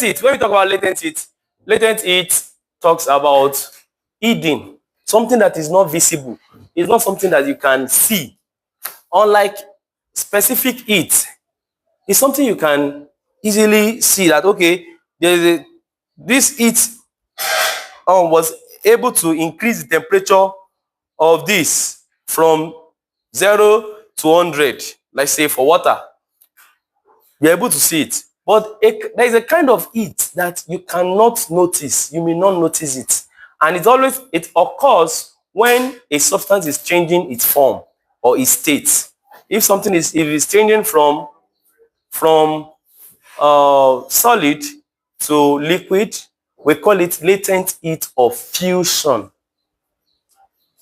heat, when we talk about latent heat talks about hidden, something that is not visible. It's not something that you can see. Unlike specific heat, it's something you can easily see that, okay, this heat was able to increase the temperature of this from 0 to 100, let's say for water. You're able to see it. But there is a kind of heat that you cannot notice. You may not notice it. And it occurs when a substance is changing its form or its state. If it's changing from solid to liquid, we call it latent heat of fusion.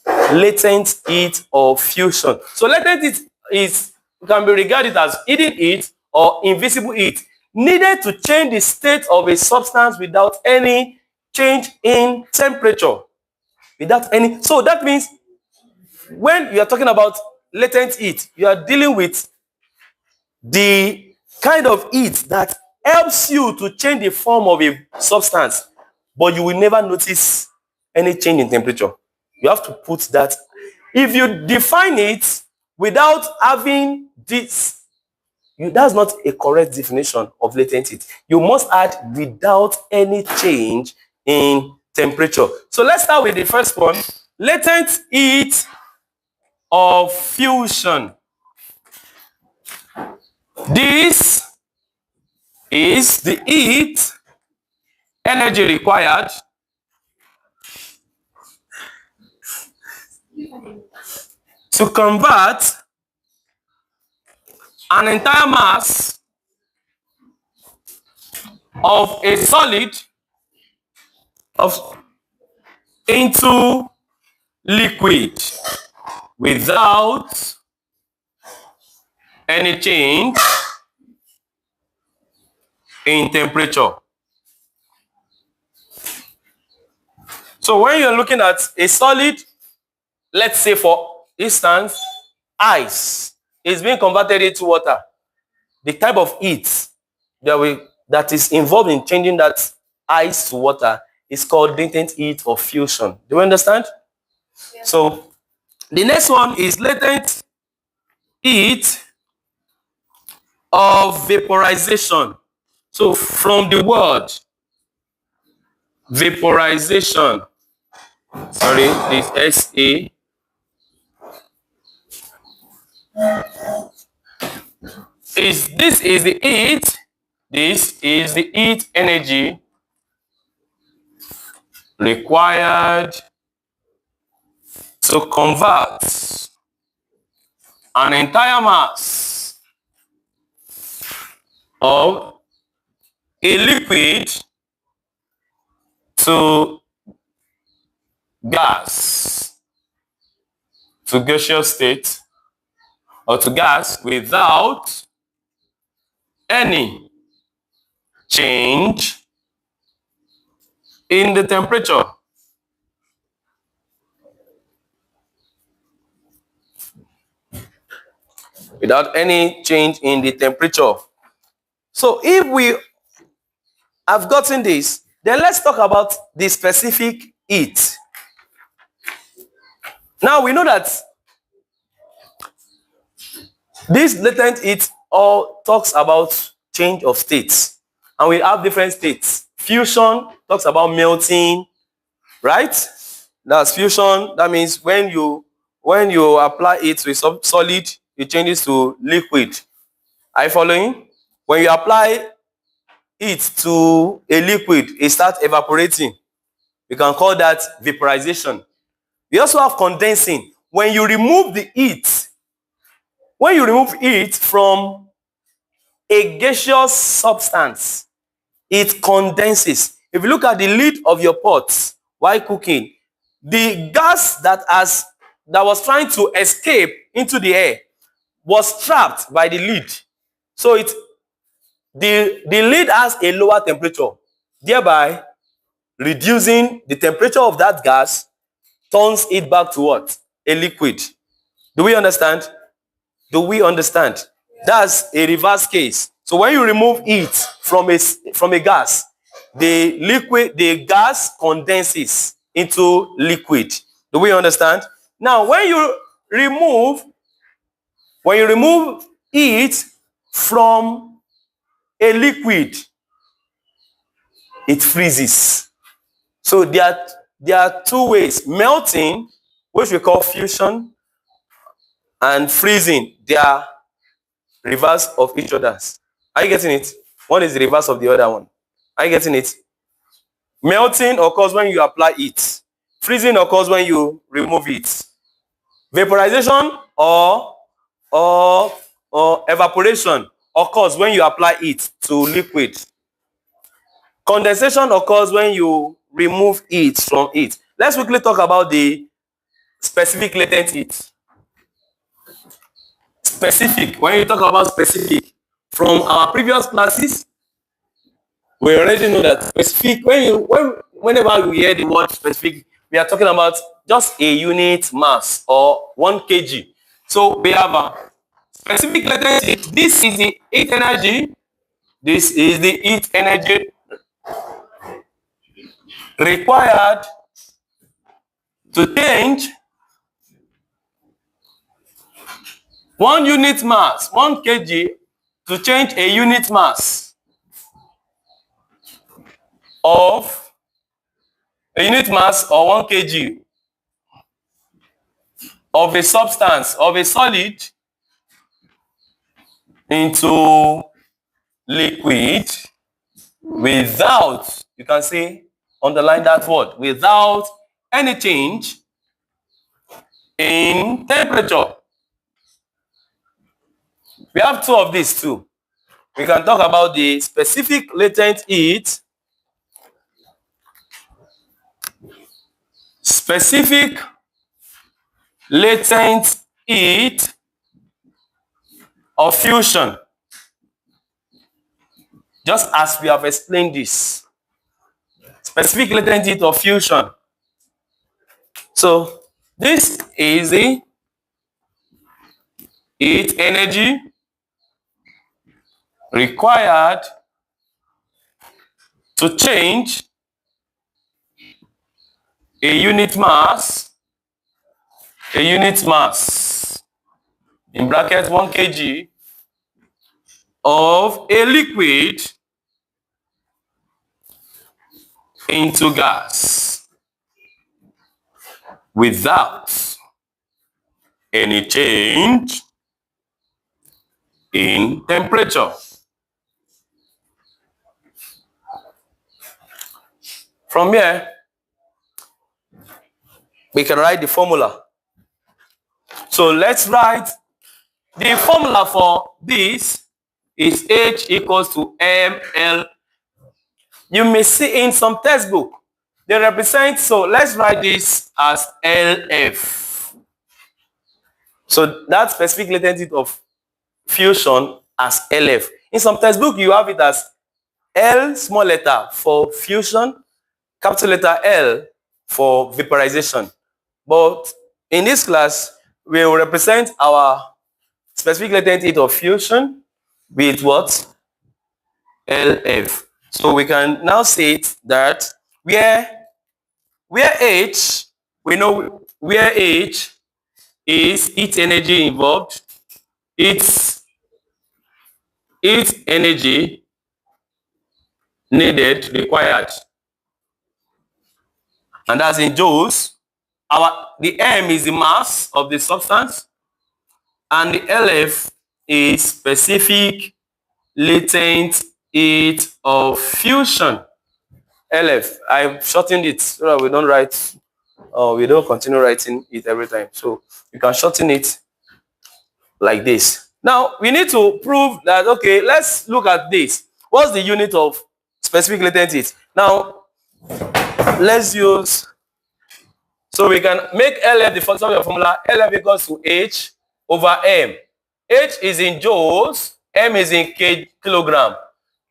Latent heat of fusion. So latent heat can be regarded as hidden heat or invisible heat, needed to change the state of a substance without any change in temperature. So that means when you are talking about latent heat, you are dealing with the kind of heat that helps you to change the form of a substance, but you will never notice any change in temperature. You have to put that. If you define it without having this, that's not a correct definition of latent heat. You must add without any change in temperature. So let's start with the first one, latent heat of fusion. This is the heat energy required to convert an entire mass of a solid into liquid without any change in temperature. So when you're looking at a solid, let's say for instance, ice is being converted into water, the type of heat that is involved in changing that ice to water is called latent heat of fusion. Do you understand? Yeah. So the next one is latent heat of vaporization. So from the word vaporization, sorry, this SA, this is the heat, this is the heat energy required to convert an entire mass of a liquid to gas, to gaseous state, or to gas without any change in the temperature. Without any change in the temperature. So if we have gotten this, then let's talk about the specific heat. Now we know that this latent heat all talks about change of states, and we have different states. Fusion talks about melting, right? That's fusion. That means when you apply it to a solid, it changes to liquid. Are you following? When you apply it to a liquid, it starts evaporating. We can call that vaporization. We also have condensing. When you remove the heat, from a gaseous substance, it condenses. If you look at the lid of your pot while cooking, the gas that was trying to escape into the air was trapped by the lid. So the lid has a lower temperature, thereby reducing the temperature of that gas, turns it back to what? A liquid. Do we understand? Do we understand? That's a reverse case. So when you remove heat from a gas, the gas condenses into liquid. Do we understand? Now, when you remove heat from a liquid, it freezes. So there are two ways: melting, which we call fusion, and freezing. They are reverse of each other's. Are you getting it? One is the reverse of the other one. Are you getting it? Melting occurs when you apply heat. Freezing occurs when you remove it. Vaporization or evaporation occurs when you apply heat to liquid. Condensation occurs when you remove heat from it. Let's quickly talk about the specific latent heat. Specific, when you talk about specific, from our previous classes, we already know that specific, whenever you hear the word specific, we are talking about just a unit mass or 1 kg. So we have a specific latent heat. This is the heat energy. This is the heat energy required to change 1 unit mass, 1 kg, to change a unit mass of or 1 kg of a substance, of a solid, into liquid without, you can say, underline that word, without any change in temperature. We have two of these too. We can talk about the specific latent heat, specific latent heat of fusion, just as we have explained this. Specific latent heat of fusion. So this is the heat energy required to change a unit mass, in brackets 1 kg, of a liquid into gas without any change in temperature. From here, we can write the formula. So let's write the formula for this is H equals to ml. You may see in some textbook, they represent, so let's write this as LF. So that specific latent heat of fusion as LF. In some textbook, you have it as L small letter for fusion, capital letter L for vaporization. But in this class, we will represent our specific latent heat of fusion with what? LF. So we can now say it that where H, we know where H is heat energy involved, it's heat energy needed, required, and that's in joules. The M is the mass of the substance, and the LF is specific latent heat of fusion. LF, I've shortened it so that we don't write, we don't continue writing it every time. So you can shorten it like this. Now we need to prove that, okay, let's look at this. What's the unit of specific latent heat? Now let's use, so we can make LF the formula. LF equals to H over M. H is in joules, M is in kilogram.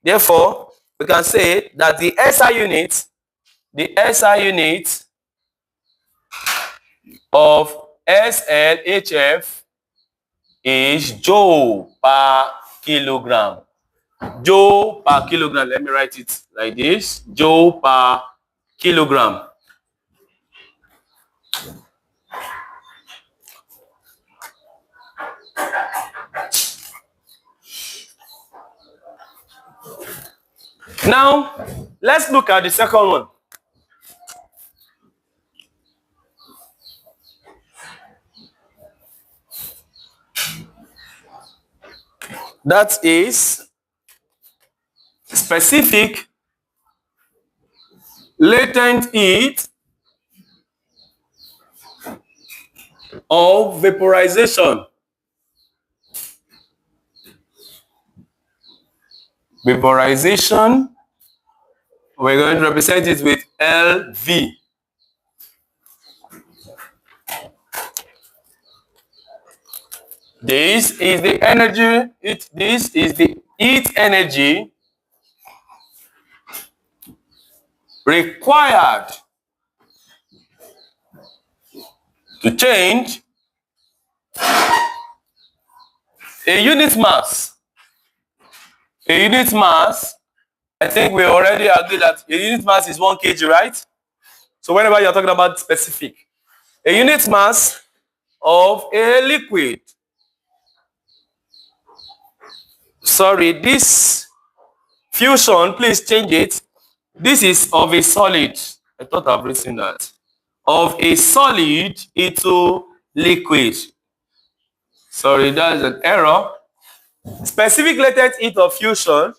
Therefore, we can say that the SI unit of SLHF is joule per kilogram. Joule per kilogram. Let me write it like this. Joule per kilogram. Now, let's look at the second one. That is specific latent heat of vaporization. Vaporization, we're going to represent it with LV. This is the energy, this is the heat energy required to change a unit mass. A unit mass, I think we already agreed that a unit mass is 1 kg, right? So whenever you're talking about specific, a unit mass of a liquid. Sorry, this fusion, please change it. This is of a solid. I thought I've written that. Of a solid into liquid. Sorry, that is an error. Specific latent heat of fusion.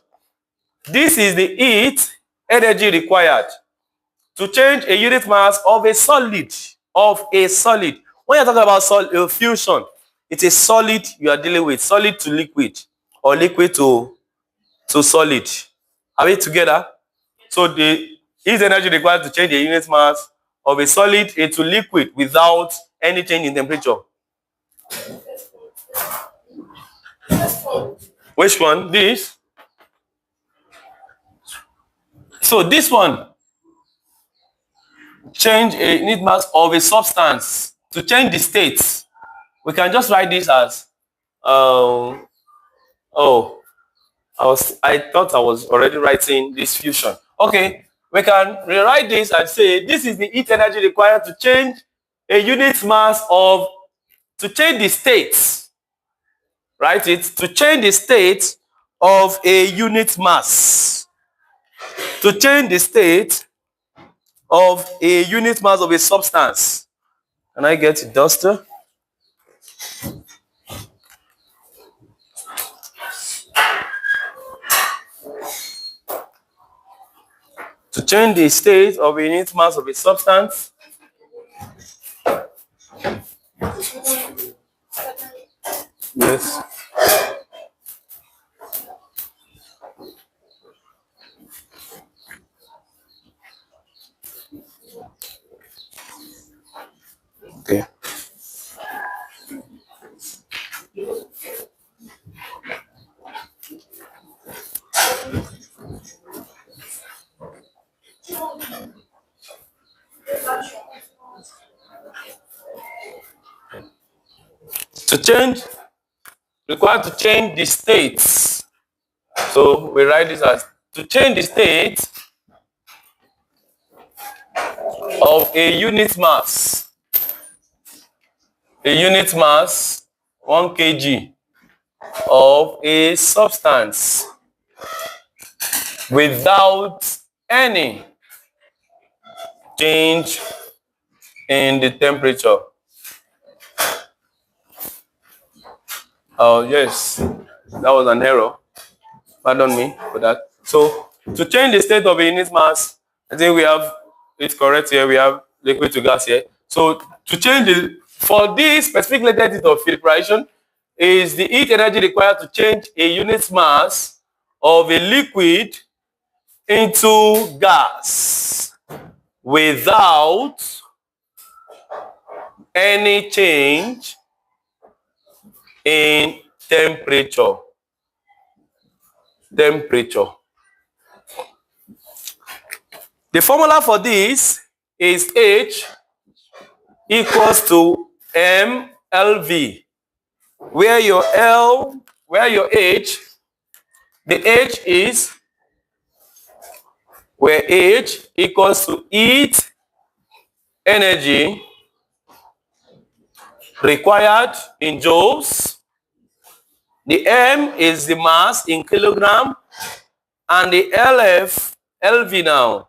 This is the heat energy required to change a unit mass of a solid. Of a solid. When you're talking about fusion, it's a solid you are dealing with. Solid to liquid. Or liquid to solid. Are we together? So the heat energy required to change the unit mass of a solid into liquid without any change in temperature. Which one? This? So this one, change a unit mass of a substance to change the state. We can just write this as I thought I was already writing this fusion. Okay, we can rewrite this and say this is the heat energy required to change a unit mass of, to change the state. Write it, to change the state of a unit mass. To change the state of a unit mass of a substance. Can I get a duster? To change the state of a unit mass of a substance. Yes. Okay. To change, required to change the states. So we write this as to change the state of a unit mass. A unit mass, 1 kg of a substance without any change in the temperature. Oh, yes, that was an error. Pardon me for that. So, to change the state of a unit mass, I think we have it correct here. We have liquid to gas here. So, to change the, for this specific latent heat of vaporization, is the heat energy required to change a unit mass of a liquid into gas without any change in temperature. The formula for this is H equals to mLV, where your H The H is where H equals to heat energy required in joules. The M is the mass in kilogram, and the LV now.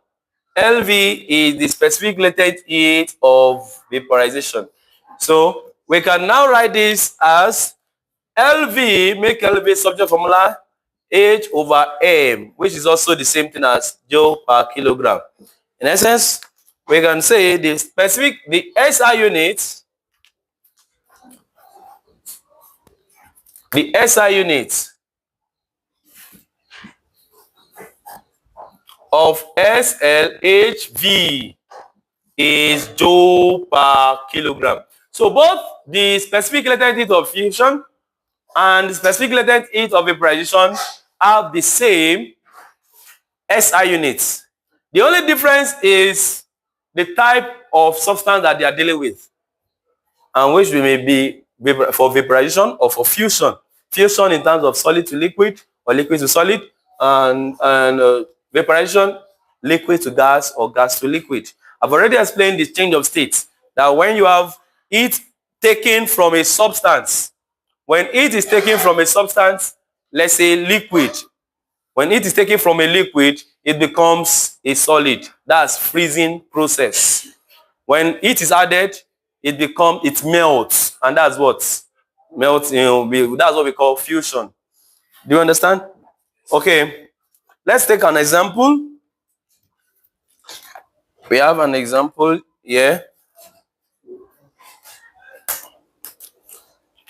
LV is the specific latent heat of vaporization. So we can now write this as LV, make LV subject formula H over M, which is also the same thing as joule per kilogram. In essence, we can say the SI unit, of SLHV is joule per kilogram. So both the specific latent heat of fusion and the specific latent heat of vaporization have the same SI units. The only difference is the type of substance that they are dealing with, and which may be for vaporization or for fusion. Fusion in terms of solid to liquid or liquid to solid, and vaporization, liquid to gas or gas to liquid. I've already explained the change of state, that when you have heat taken from a substance, when heat is taken from a substance, let's say liquid, when heat is taken from a liquid, it becomes a solid. That's freezing process. When heat is added, it melts, and that's what melts. That's what we call fusion. Do you understand? Okay, let's take an example. We have an example here.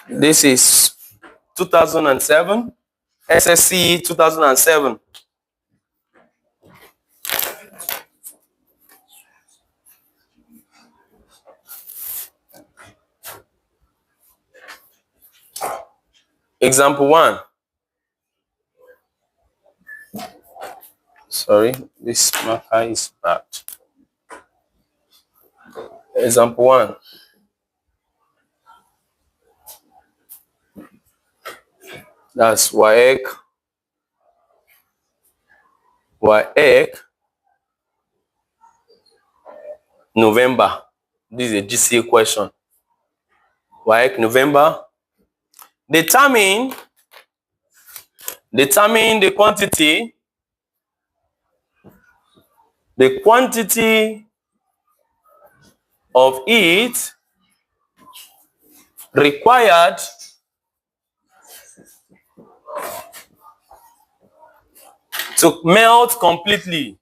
This is 2007, SSC 2007. Example 1. Sorry, this marker is bad. Example 1. That's WAEC November. This is a GCA question. WAEC November. Determine the quantity of heat required to melt completely.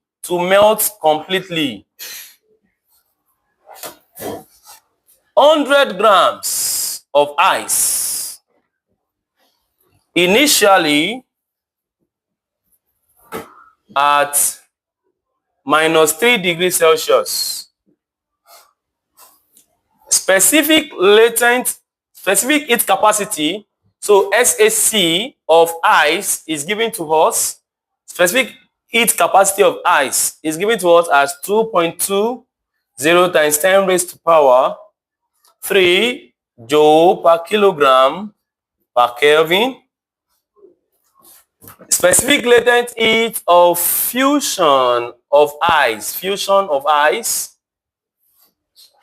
100 grams of ice initially at -3 degrees Celsius. Specific heat capacity, so SAC of ice is given to us. Specific heat capacity of ice is given to us as 2.20 times 10 raised to power 3 joule per kilogram per Kelvin. Specific latent heat of fusion of ice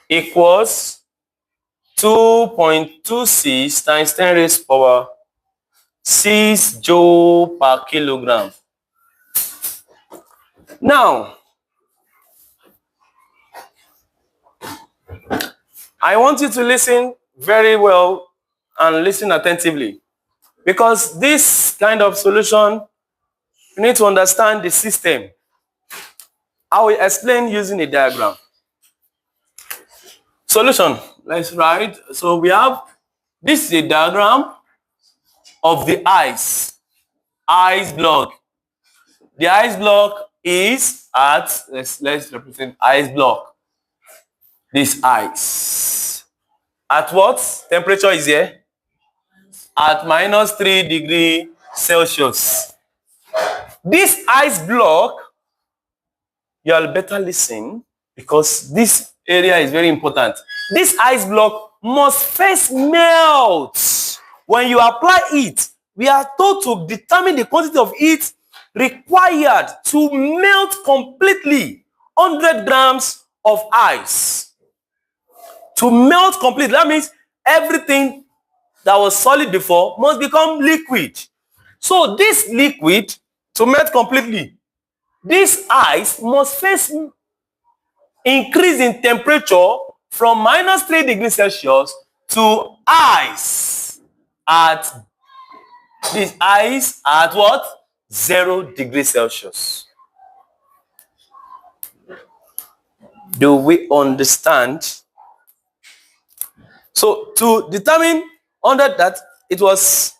equals 2.26 times 10 raised to power 6 joule per kilogram. Now, I want you to listen very well and listen attentively, because this kind of solution, you need to understand the system. I will explain using a diagram. Solution, let's write. So we have, this is a diagram of the ice block. The ice block is at, let's represent ice block. This ice. At what temperature is here? At -3 degrees Celsius. This ice block, you'll better listen, because this area is very important. This ice block must first melt. When you apply it, we are told to determine the quantity of heat required to melt completely 100 grams of ice. To melt completely, that means everything that was solid before must become liquid. So this liquid, to melt completely, this ice must first increase in temperature from minus 3 degrees Celsius to ice at what? 0 degrees Celsius. Do we understand? So to determine under that, it was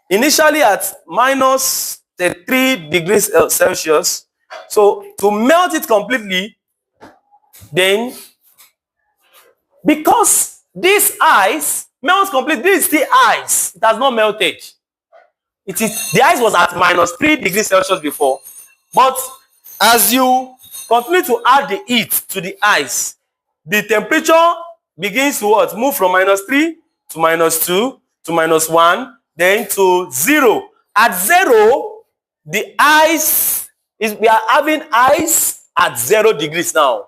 initially at minus 3 degrees Celsius. So to melt it completely, then because this ice melts completely, this is still ice. It has not melted. The ice was at minus 3 degrees Celsius before. But as you continue to add the heat to the ice, the temperature begins to what? Move from minus 3 to minus 2 to minus 1, then to 0. At 0, the ice is, we are having ice at 0 degrees now.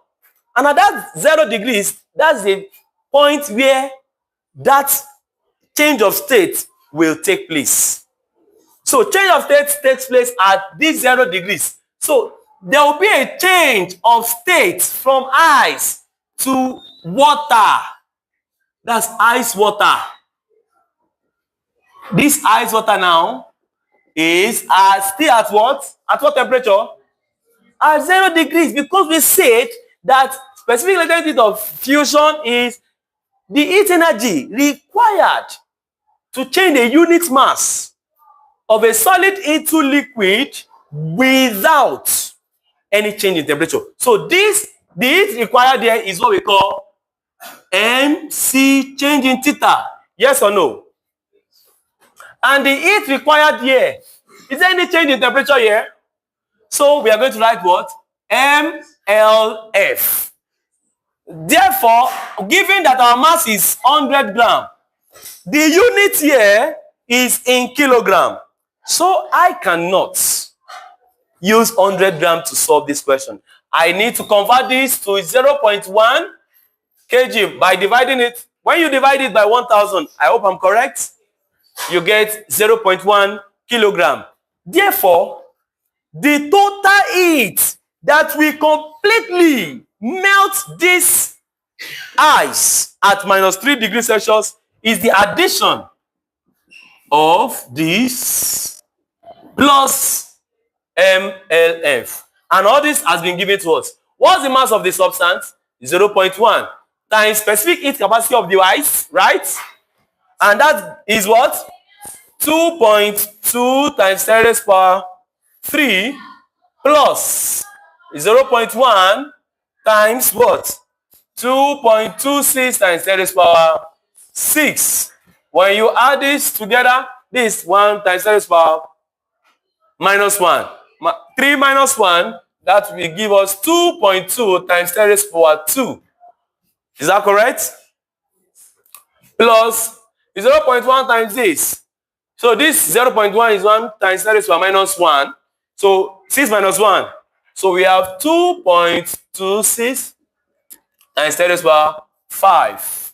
And at that 0 degrees, that's the point where that change of state will take place. So change of state takes place at this 0 degrees. So there will be a change of state from ice to water. That's ice water. This ice water now is still at what? At what temperature? At 0 degrees, because we said that specific latent heat of fusion is the heat energy required to change the unit mass of a solid into liquid without any change in temperature. So the heat required there is what we call MC, change in theta. Yes or no? And the heat required here, is there any change in temperature here? So we are going to write what? MLF. Therefore, given that our mass is 100 grams, the unit here is in kilogram. So I cannot use 100 grams to solve this question. I need to convert this to 0.1 kg by dividing it. When you divide it by 1,000, I hope I'm correct, you get 0.1 kilogram. Therefore, the total heat that we completely melt this ice at minus 3 degrees Celsius is the addition of this plus MLF. And all this has been given to us. What's the mass of the substance? 0.1 times specific heat capacity of the ice, right? And that is what? 2.2 times 10 raised power 3 plus 0.1 times what? 2.26 times 10 raised power 6. When you add this together, this 1 times 10 raised power minus 1. 3 minus 1, that will give us 2.2 times 10 raised power 2. Is that correct? Plus 0.1 times this. So this 0.1 is 1 times 10 raised power minus 1. So 6 minus 1. So we have 2.26 times 10 raised power 5.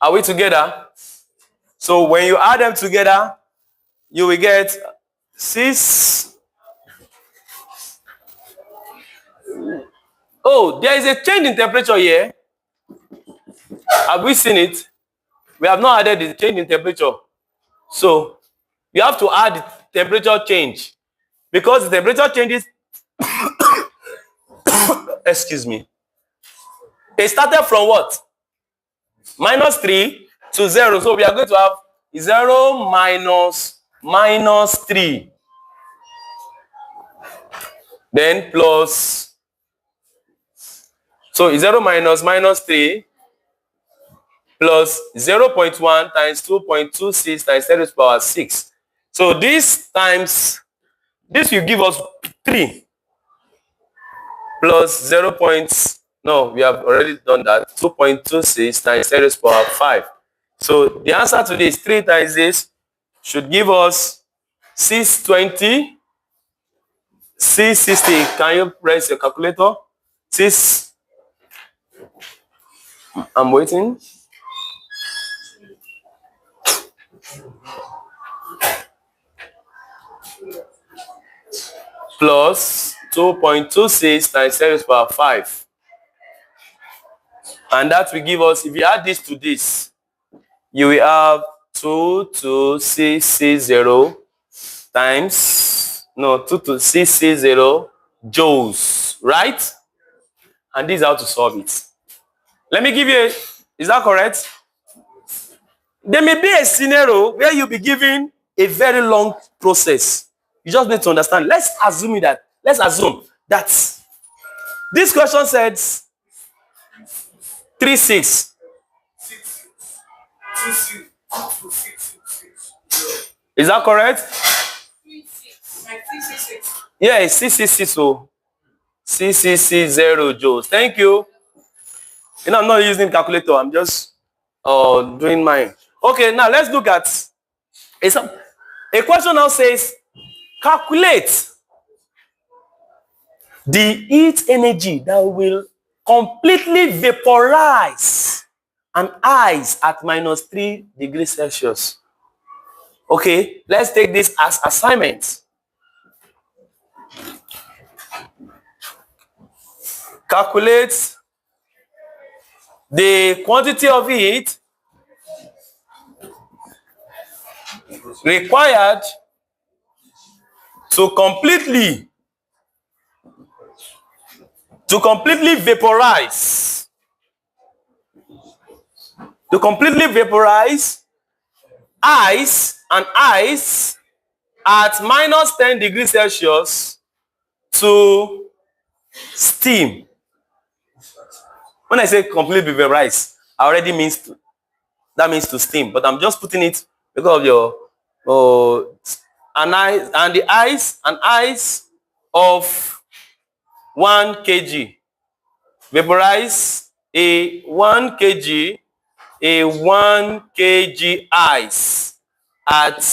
Are we together? So when you add them together, you will get 6. Oh, there is a change in temperature here. Have we seen it? We have not added the change in temperature. So you have to add the temperature change. Because the temperature changes, excuse me, it started from what? Minus 3 to 0. So we are going to have 0 minus 3. Then plus, so 0 minus 3 plus 0.1 times 2.26 times 10 raised to the power 6. So this times, this will give us 3 plus 0. No, we have already done that. 2.26 times 10 raised to the power 5. So the answer to this 3 times this should give us 620, 660. Can you press your calculator? 6, I'm waiting. Plus 2.26 times 10 raised to the power 5. And that will give us, if you add this to this, you will have 22660 times, no, 22660 joules, right? And this is how to solve it. Let me give you a, is that correct? There may be a scenario where you'll be given a very long process. You just need to understand. Let's assume that this question says 36. Is that correct? Yeah, it's 666. So 6660 joules. Thank you. You know, I'm not using calculator. I'm just doing mine. Okay, now let's look at a question now says calculate the heat energy that will completely vaporize an ice at -3 degrees Celsius. Okay, let's take this as assignment. Calculate the quantity of heat required to completely vaporize ice at -10 degrees Celsius to steam. When I say completely vaporize, I already means that means to steam, but I'm just putting it because of your an ice of 1 kg. Vaporize a 1 kg ice at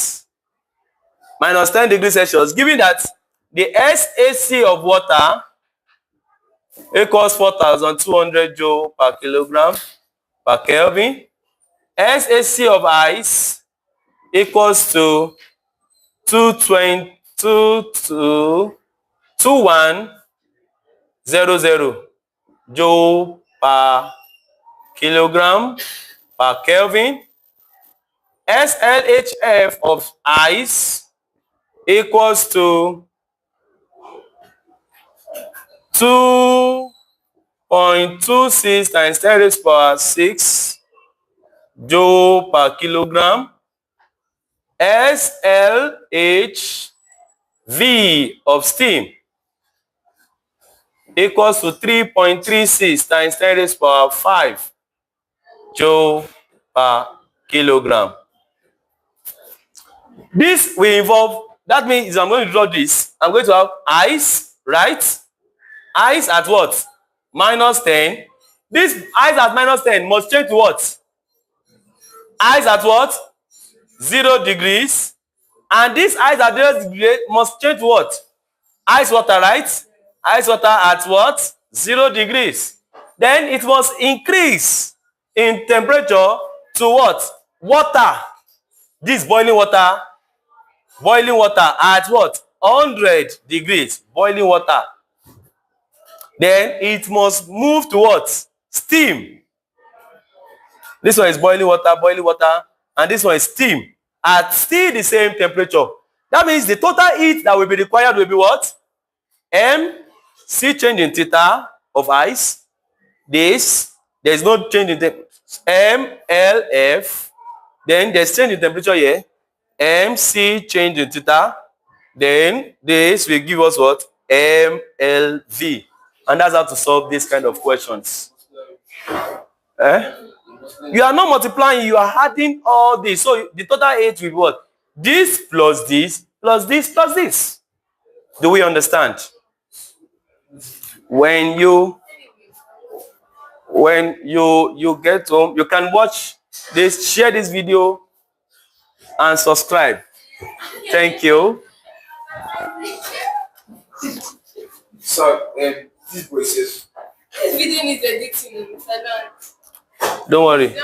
-10 degrees Celsius, given that the SAC of water equals 4,200 joule per kilogram per Kelvin. SAC of ice equals to 2100 joule per kilogram per Kelvin. SLHF of ice equals to 2.26 times 10 raised to the power 6 joule per kilogram. SLHV of steam equals to 3.36 times 10 raised to the power 5 joule per kilogram. This will involve, that means I'm going to draw this. I'm going to have ice, right? Ice at what? -10. This ice at -10 must change to what? Ice at what? 0 degrees. And this ice at 0 degrees must change to what? Ice water, right? Ice water at what? 0 degrees. Then it must increase in temperature to what? Water. This boiling water at what? 100 degrees. Boiling water. Then it must move to what? Steam. This one is boiling water, and this one is steam at still the same temperature. That means the total heat that will be required will be what? MC change in theta of ice. This, there is no change in temperature. MLF. Then there's change in temperature here. MC change in theta. Then this will give us what? MLV. And that's how to solve this kind of questions. You are not multiplying, you are adding all this. So the total heat will be what? This plus this plus this plus this. Do we understand? When you get home, you can watch this, share this video and subscribe. Thank you. So, this boy says, This video needs editing. Don't worry.